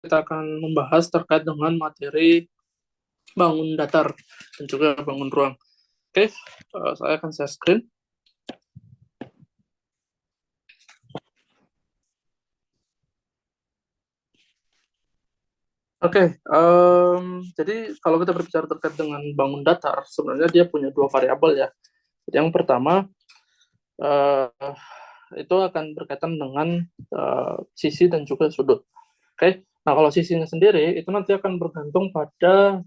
kita akan membahas terkait dengan materi bangun datar dan juga bangun ruang. Oke, saya akan share screen. Oke, jadi kalau kita berbicara terkait dengan bangun datar, sebenarnya dia punya dua variabel ya. Jadi yang pertama, uh, itu akan berkaitan dengan sisi dan juga sudut. Oke, nah kalau sisinya sendiri itu nanti akan bergantung pada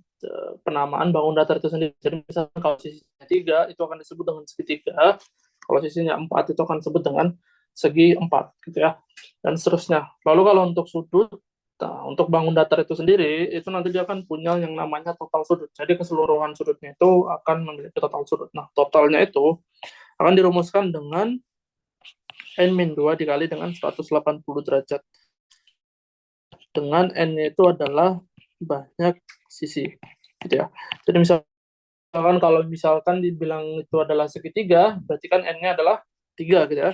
penamaan bangun datar itu sendiri. Jadi misalnya kalau sisinya 3 itu akan disebut dengan segitiga, kalau sisinya 4 itu akan disebut dengan segi 4 gitu ya, dan seterusnya. Lalu kalau untuk sudut, nah, untuk bangun datar itu sendiri itu nanti dia akan punya yang namanya total sudut. Jadi keseluruhan sudutnya itu akan memiliki total sudut. Nah, totalnya itu akan dirumuskan dengan n-2 dikali dengan 180 derajat, dengan n-nya itu adalah banyak sisi gitu ya. Jadi misalkan kalau misalkan dibilang itu adalah segitiga, berarti kan n-nya adalah 3 gitu ya.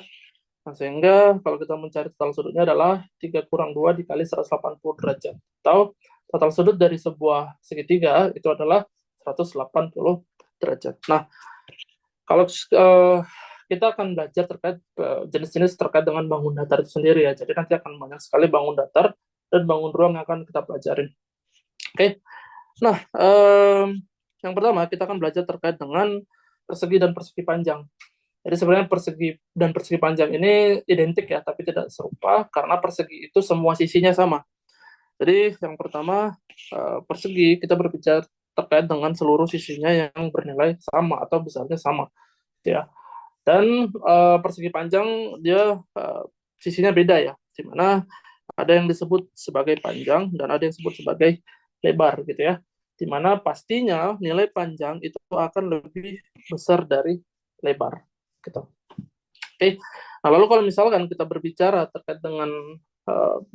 Nah, sehingga kalau kita mencari total sudutnya adalah 3 kurang 2 dikali 180 derajat. Atau total sudut dari sebuah segitiga itu adalah 180 derajat. Nah, kalau kita akan belajar terkait jenis-jenis terkait dengan bangun datar itu sendiri ya. Jadi nanti akan banyak sekali bangun datar dan bangun ruang yang akan kita pelajarin. Oke. Nah, yang pertama kita akan belajar terkait dengan persegi dan persegi panjang. Jadi sebenarnya persegi dan persegi panjang ini identik ya, tapi tidak serupa karena persegi itu semua sisinya sama. Jadi yang pertama, persegi kita berbicara terkait dengan seluruh sisinya yang bernilai sama atau besarnya sama, ya. Dan persegi panjang dia sisinya beda ya, di mana ada yang disebut sebagai panjang dan ada yang disebut sebagai lebar gitu ya. Di mana pastinya nilai panjang itu akan lebih besar dari lebar gitu. Oke. Nah, lalu kalau misalkan kita berbicara terkait dengan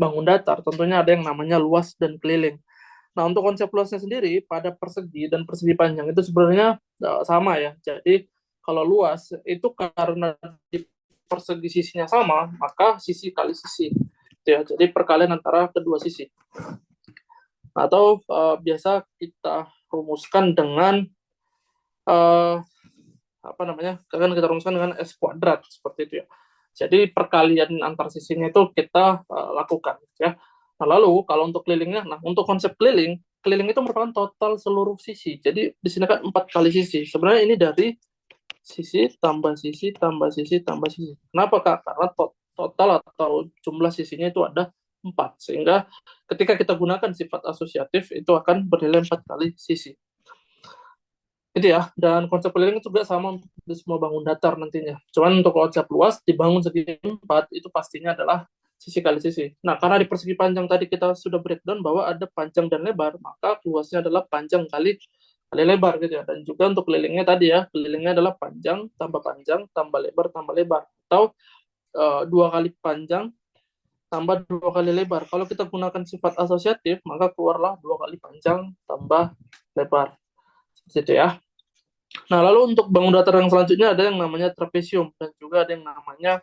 bangun datar, tentunya ada yang namanya luas dan keliling. Nah, untuk konsep luasnya sendiri pada persegi dan persegi panjang itu sebenarnya sama ya. Jadi kalau luas itu karena di persegi sisinya sama, maka sisi kali sisi. Ya, jadi perkalian antara kedua sisi. Atau biasa kita rumuskan dengan uh, apa namanya? Kan kita rumuskan dengan s kuadrat seperti itu ya. Jadi perkalian antar sisinya itu kita lakukan ya. Nah, lalu kalau untuk kelilingnya, nah untuk konsep keliling, keliling itu merupakan total seluruh sisi. Jadi di sini kan 4 kali sisi. Sebenarnya ini dari sisi tambah sisi tambah sisi tambah sisi. Kenapa Kak? Karena total atau jumlah sisinya itu ada 4. Sehingga ketika kita gunakan sifat asosiatif itu akan bernilai 4 kali sisi. Itu ya, dan konsep keliling juga sama di semua bangun datar nantinya. Cuman untuk konsep luas dibangun segi 4 itu pastinya adalah sisi kali sisi. Nah, karena di persegi panjang tadi kita sudah breakdown bahwa ada panjang dan lebar, maka luasnya adalah panjang kali kali lebar gitu ya. Dan juga untuk kelilingnya tadi ya, kelilingnya adalah panjang tambah lebar. Atau 2 kali panjang tambah 2 kali lebar. Kalau kita gunakan sifat asosiatif, maka keluarlah 2 kali panjang tambah lebar. Seperti itu ya. Nah, lalu untuk bangun datar yang selanjutnya ada yang namanya trapesium dan juga ada yang namanya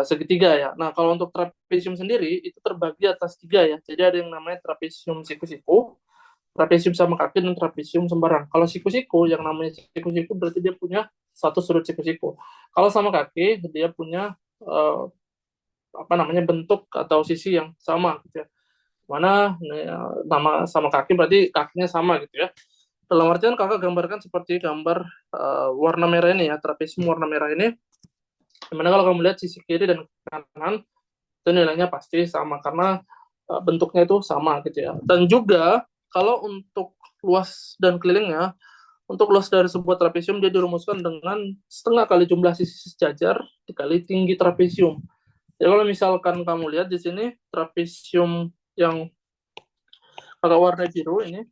segitiga ya. Nah, kalau untuk trapesium sendiri itu terbagi atas 3 ya. Jadi ada yang namanya trapesium siku-siku, trapesium sama kaki, dan trapesium sembarang. Kalau siku-siku, yang namanya siku-siku berarti dia punya satu sudut siku-siku. Kalau sama kaki, dia punya apa namanya bentuk atau sisi yang sama gitu ya. Mana nama sama kaki berarti kakinya sama gitu ya. Dalam artian kakak gambarkan seperti gambar warna merah ini ya, trapesium warna merah ini. Dimana kalau kamu lihat sisi kiri dan kanan, itu nilainya pasti sama karena bentuknya itu sama gitu ya. Dan juga kalau untuk luas dan kelilingnya, untuk luas dari sebuah trapesium dia dirumuskan dengan setengah kali jumlah sisi sejajar dikali tinggi trapesium. Jadi kalau misalkan kamu lihat di sini trapesium yang agak warna biru ini,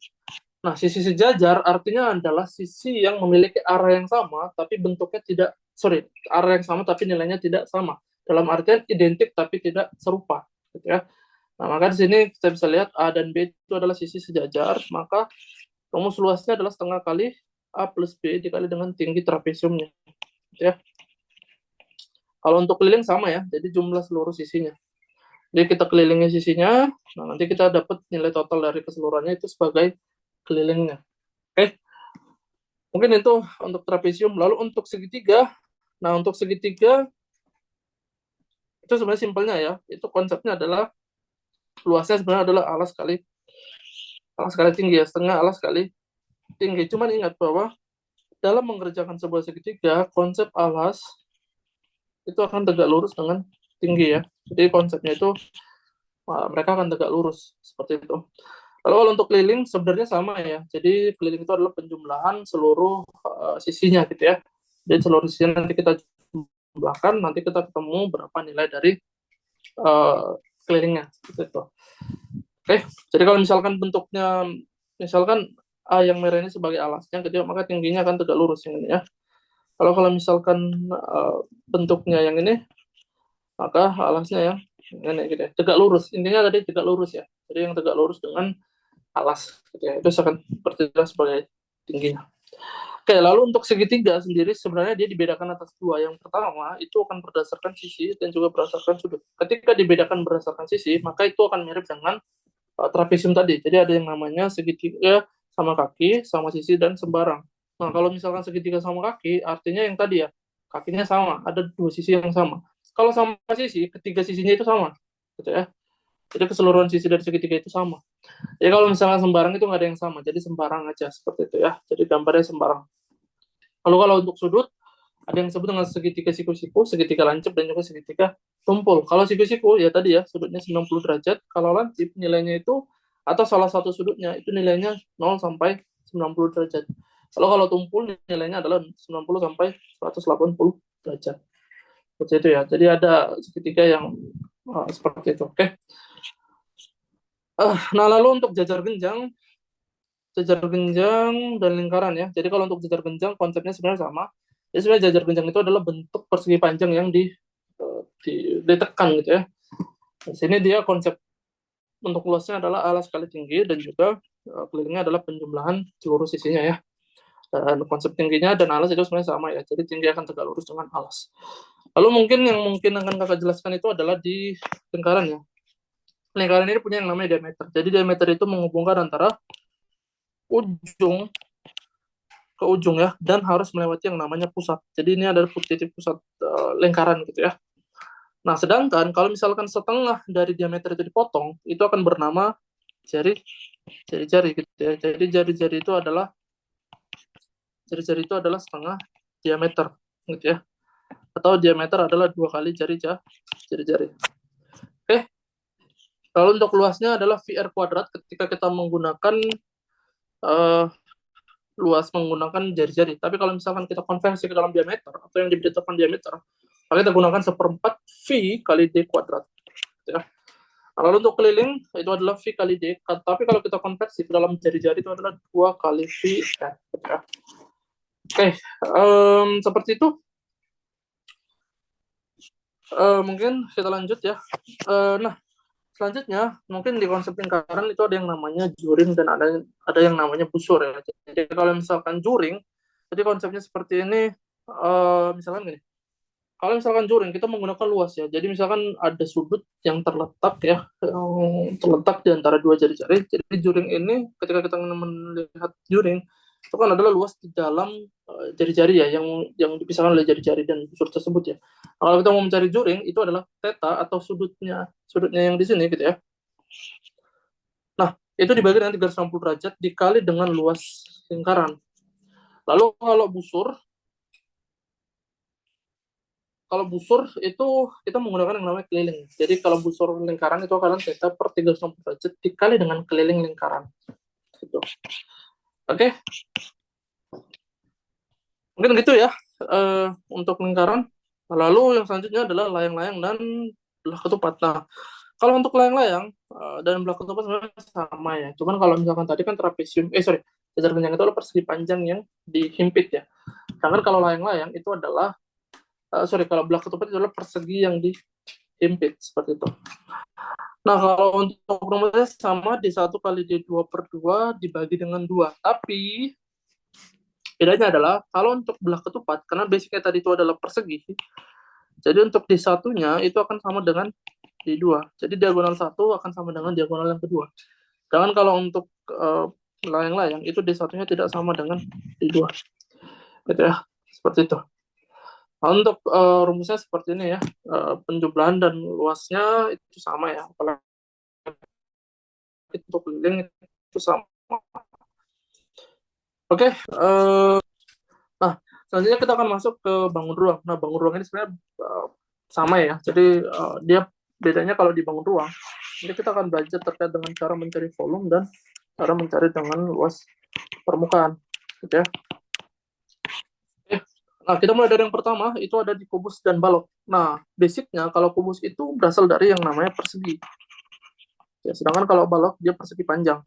nah, sisi sejajar artinya adalah sisi yang memiliki arah yang sama, tapi bentuknya tidak, arah yang sama tapi nilainya tidak sama. Dalam artian identik tapi tidak serupa, gitu ya. Nah, maka di sini kita bisa lihat A dan B itu adalah sisi sejajar, maka rumus luasnya adalah setengah kali A plus B dikali dengan tinggi trapesiumnya, gitu ya. Kalau untuk keliling sama ya, jadi jumlah seluruh sisinya. Jadi kita kelilingi sisinya, nah nanti kita dapat nilai total dari keseluruhannya itu sebagai kelilingnya. Oke, mungkin itu untuk trapesium. Lalu untuk segitiga, nah untuk segitiga itu sebenarnya simpelnya ya, itu konsepnya adalah luasnya sebenarnya adalah alas kali tinggi ya, setengah alas kali tinggi. Cuman ingat bahwa dalam mengerjakan sebuah segitiga, konsep alas itu akan tegak lurus dengan tinggi ya. Jadi konsepnya itu mereka akan tegak lurus seperti itu. Lalu kalau untuk keliling sebenarnya sama ya. Jadi keliling itu adalah penjumlahan seluruh sisinya gitu ya. Jadi seluruh sisinya nanti kita jumlahkan, nanti kita ketemu berapa nilai dari kelilingnya seperti itu. Oke, jadi kalau misalkan bentuknya, misalkan A yang merah ini sebagai alasnya, gitu, maka tingginya akan tegak lurus yang ini ya. Kalau misalkan bentuknya yang ini, maka alasnya yang ini gitu ya. Tegak lurus, intinya tadi tegak lurus ya. Jadi yang tegak lurus dengan alas, gitu ya. Itu akan bertindak sebagai tingginya. Oke, lalu untuk segitiga sendiri sebenarnya dia dibedakan atas dua. Yang pertama itu akan berdasarkan sisi dan juga berdasarkan sudut. Ketika dibedakan berdasarkan sisi, maka itu akan mirip dengan trapesium tadi. Jadi ada yang namanya segitiga sama kaki, sama sisi, dan sembarang. Nah, kalau misalkan segitiga sama kaki, artinya yang tadi ya, kakinya sama, ada dua sisi yang sama. Kalau sama sisi, ketiga sisinya itu sama. Gitu ya. Jadi keseluruhan sisi dari segitiga itu sama. Jadi kalau misalkan sembarang itu nggak ada yang sama, jadi sembarang aja seperti itu ya. Jadi gambarnya sembarang. Lalu kalau untuk sudut, ada yang disebut dengan segitiga siku-siku, segitiga lancip, dan juga segitiga tumpul. Kalau siku-siku, ya tadi ya, sudutnya 90 derajat. Kalau lancip, nilainya itu, atau salah satu sudutnya, itu nilainya 0 sampai 90 derajat. Lalu kalau tumpul, nilainya adalah 90 sampai 180 derajat. Seperti itu ya. Jadi ada segitiga yang seperti itu. Oke. Nah, lalu untuk jajar genjang dan lingkaran ya. Jadi kalau untuk jajar genjang konsepnya sebenarnya sama. Jadi sebenarnya jajar genjang itu adalah bentuk persegi panjang yang ditekan gitu ya. Di sini dia konsep untuk luasnya adalah alas kali tinggi dan juga kelilingnya adalah penjumlahan seluruh sisinya ya. Dan konsep tingginya dan alas itu sebenarnya sama ya. Jadi tinggi akan tegak lurus dengan alas. Lalu mungkin akan kakak jelaskan itu adalah di lingkaran ya. Lingkaran ini punya yang namanya diameter. Jadi diameter itu menghubungkan antara ujung ke ujung ya, dan harus melewati yang namanya pusat. Jadi ini adalah titik pusat lingkaran gitu ya. Nah, sedangkan kalau misalkan setengah dari diameter itu dipotong, itu akan bernama jari-jari gitu ya. Jadi jari-jari itu adalah setengah diameter gitu ya. Atau diameter adalah 2 kali jari-jari. Oke. Lalu untuk luasnya adalah VR kuadrat ketika kita menggunakan uh, luas menggunakan jari-jari. Tapi kalau misalkan kita konversi ke dalam diameter atau yang diberitakan diameter, maka kita gunakan 1/4 V kali D kuadrat. Ya. Nah, lalu untuk keliling itu adalah V kali D. Tapi kalau kita konversi ke dalam jari-jari itu adalah 2 kali V. Ya. Oke, seperti itu. Mungkin kita lanjut ya. Nah, selanjutnya mungkin di konsep lingkaran itu ada yang namanya juring dan ada yang namanya busur ya. Jadi kalau misalkan juring, jadi konsepnya seperti ini. Misalkan gini, kalau misalkan juring kita menggunakan luas ya. Jadi misalkan ada sudut yang terletak ya, yang terletak di antara dua jari-jari. Jadi juring ini ketika kita melihat juring itu kan adalah luas di dalam jari-jari ya, yang dipisahkan oleh jari-jari dan busur tersebut ya. Nah, kalau kita mau mencari juring itu adalah theta atau sudutnya yang di sini gitu ya. Nah, itu dibagi dengan 360 derajat dikali dengan luas lingkaran. Lalu kalau busur itu kita menggunakan yang namanya keliling. Jadi kalau busur lingkaran itu akan theta per 360 derajat dikali dengan keliling lingkaran. Gitu. Oke. Mungkin gitu ya untuk lingkaran. Lalu yang selanjutnya adalah layang-layang dan belah ketupat. Nah, kalau untuk layang-layang dan belah ketupat sebenarnya sama ya. Cuman kalau misalkan tadi kan trapesium, jajar genjang itu adalah persegi panjang yang dihimpit ya. Sedangkan kalau layang-layang itu adalah kalau belah ketupat itu adalah persegi yang dihimpit seperti itu. Nah, kalau untuk rumusnya sama di 1 kali D2/2 dibagi dengan 2. Tapi bedanya adalah kalau untuk belah ketupat, karena basicnya tadi itu adalah persegi, jadi untuk D1-nya itu akan sama dengan di 2. Jadi diagonal 1 akan sama dengan diagonal yang kedua. Jangan kalau untuk layang-layang itu D1-nya tidak sama dengan D2. Gitu ya. Seperti itu. Nah, untuk rumusnya seperti ini ya. Penjumlahan dan luasnya itu sama ya. Apalagi untuk keliling itu sama. Oke. Nah, selanjutnya kita akan masuk ke bangun ruang. Nah, bangun ruang ini sebenarnya sama ya. Jadi dia bedanya kalau di bangun ruang, ini kita akan belajar terkait dengan cara mencari volume dan cara mencari dengan luas permukaan. Gitu ya. Oke. Nah, kita mulai dari yang pertama, itu ada di kubus dan balok. Nah, basicnya kalau kubus itu berasal dari yang namanya persegi. Ya, sedangkan kalau balok dia persegi panjang.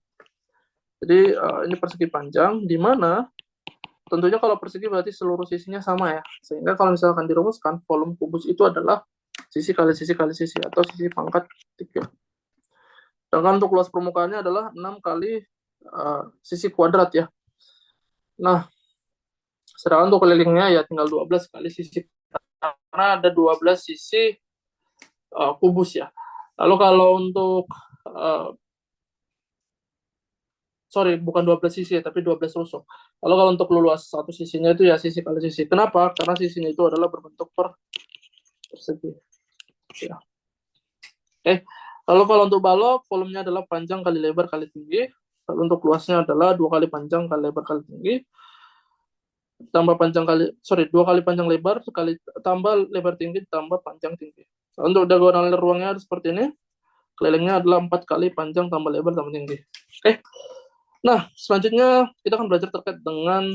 Jadi ini persegi panjang, di mana tentunya kalau persegi berarti seluruh sisinya sama ya. Sehingga kalau misalkan dirumuskan, volume kubus itu adalah sisi kali sisi kali sisi atau sisi pangkat 3. Sedangkan untuk luas permukaannya adalah 6 kali sisi kuadrat ya. Nah, sedangkan untuk kelilingnya ya tinggal 12 kali sisi, karena ada 12 sisi kubus ya. Lalu kalau untuk sorry, bukan 12 sisi ya, tapi 12 rusuk. Lalu kalau untuk luas satu sisinya itu ya sisi kali sisi. Kenapa? Karena sisinya itu adalah berbentuk persegi. Ya. Lalu kalau untuk balok, volumenya adalah panjang kali lebar kali tinggi. Lalu untuk luasnya adalah 2 kali panjang kali lebar kali tinggi. Tambah panjang kali, 2 kali panjang lebar kali tambah lebar tinggi tambah panjang tinggi. Lalu untuk diagonal ruangnya seperti ini. Kelilingnya adalah 4 kali panjang tambah lebar tambah tinggi. Nah, selanjutnya kita akan belajar terkait dengan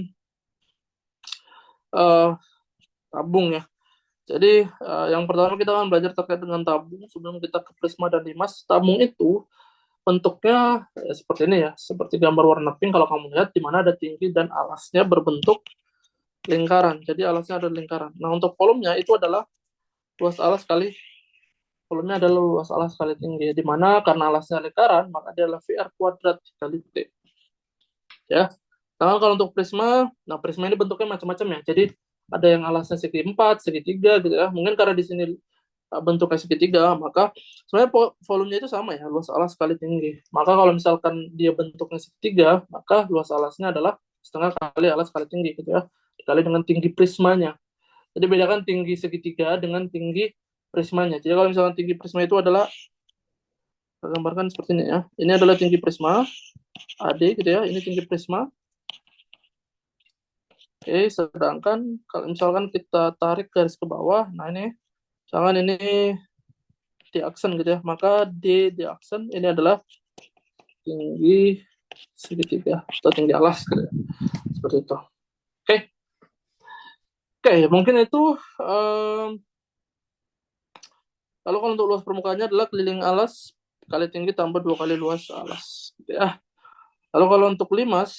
tabung ya. Jadi yang pertama kita akan belajar terkait dengan tabung sebelum kita ke prisma dan limas. Tabung itu bentuknya ya, seperti ini ya, seperti gambar warna pink kalau kamu lihat, di mana ada tinggi dan alasnya berbentuk lingkaran. Jadi alasnya ada lingkaran. Nah, untuk volumenya itu adalah luas alas kali volumenya adalah luas alas kali tinggi. Di mana karena alasnya lingkaran, maka dia adalah VR kuadrat kali T. Ya. Nah, kalau untuk prisma, nah prisma ini bentuknya macam-macam ya. Jadi ada yang alasnya segi 4, segi 3 gitu ya. Mungkin karena di sini bentuknya segitiga, maka sebenarnya volumenya itu sama ya, luas alas kali tinggi. Maka kalau misalkan dia bentuknya segitiga, maka luas alasnya adalah setengah kali alas kali tinggi gitu ya, dikali dengan tinggi prismanya. Jadi bedakan tinggi segitiga dengan tinggi prismanya. Jadi kalau misalkan tinggi prisma itu adalah, saya gambarkan seperti ini ya. Ini adalah tinggi prisma AD gitu ya, ini tinggi prisma. Oke, sedangkan kalau misalkan kita tarik garis ke bawah, nah ini, misalkan ini di aksen gitu ya, maka D di aksen ini adalah tinggi segitiga atau tinggi alas gitu ya. Seperti itu. Oke, mungkin itu lalu kalau untuk luas permukaannya adalah keliling alas kali tinggi tambah 2 kali luas alas gitu ya. Lalu kalau untuk limas,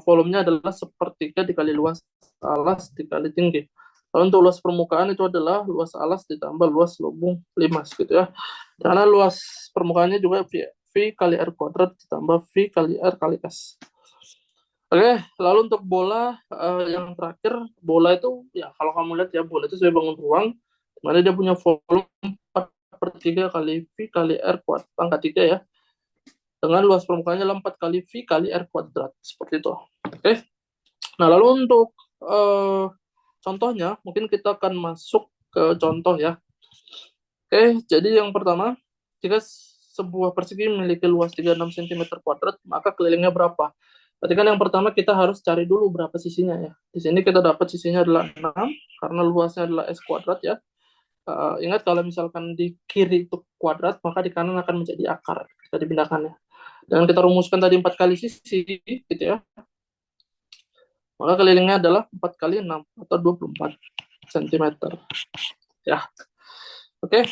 volumenya adalah sepertiga dikali luas alas dikali tinggi. Lalu untuk luas permukaan itu adalah luas alas ditambah luas lubung limas gitu ya. Karena luas permukaannya juga V kali R kuadrat ditambah V kali R kali S. Oke, lalu untuk bola yang terakhir, bola itu ya kalau kamu lihat ya, bola itu sebagai bangun ruang, dimana dia punya volume 4/3 kali V kali R kuadrat pangkat 3 ya, dengan luas permukaannya 4 kali V kali R kuadrat, seperti itu. Oke, nah lalu untuk contohnya, mungkin kita akan masuk ke contoh ya. Oke, jadi yang pertama, jika sebuah persegi memiliki luas 36 cm kuadrat, maka kelilingnya berapa? Berarti kan yang pertama kita harus cari dulu berapa sisinya ya. Di sini kita dapat sisinya adalah 6, karena luasnya adalah S kuadrat ya. Ingat kalau misalkan di kiri itu kuadrat, maka di kanan akan menjadi akar kita dipindahkan ya. Dan kita rumuskan tadi 4 kali sisi gitu ya. Maka kelilingnya adalah 4 kali 6 atau 24 cm. Ya. Oke.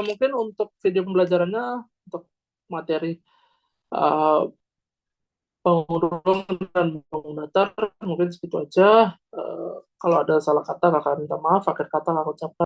Mungkin untuk video pembelajarannya untuk materi bangun dan bangun datar mungkin segitu aja. Kalau ada salah kata kakak minta maaf, akhir kata kakak ucapkan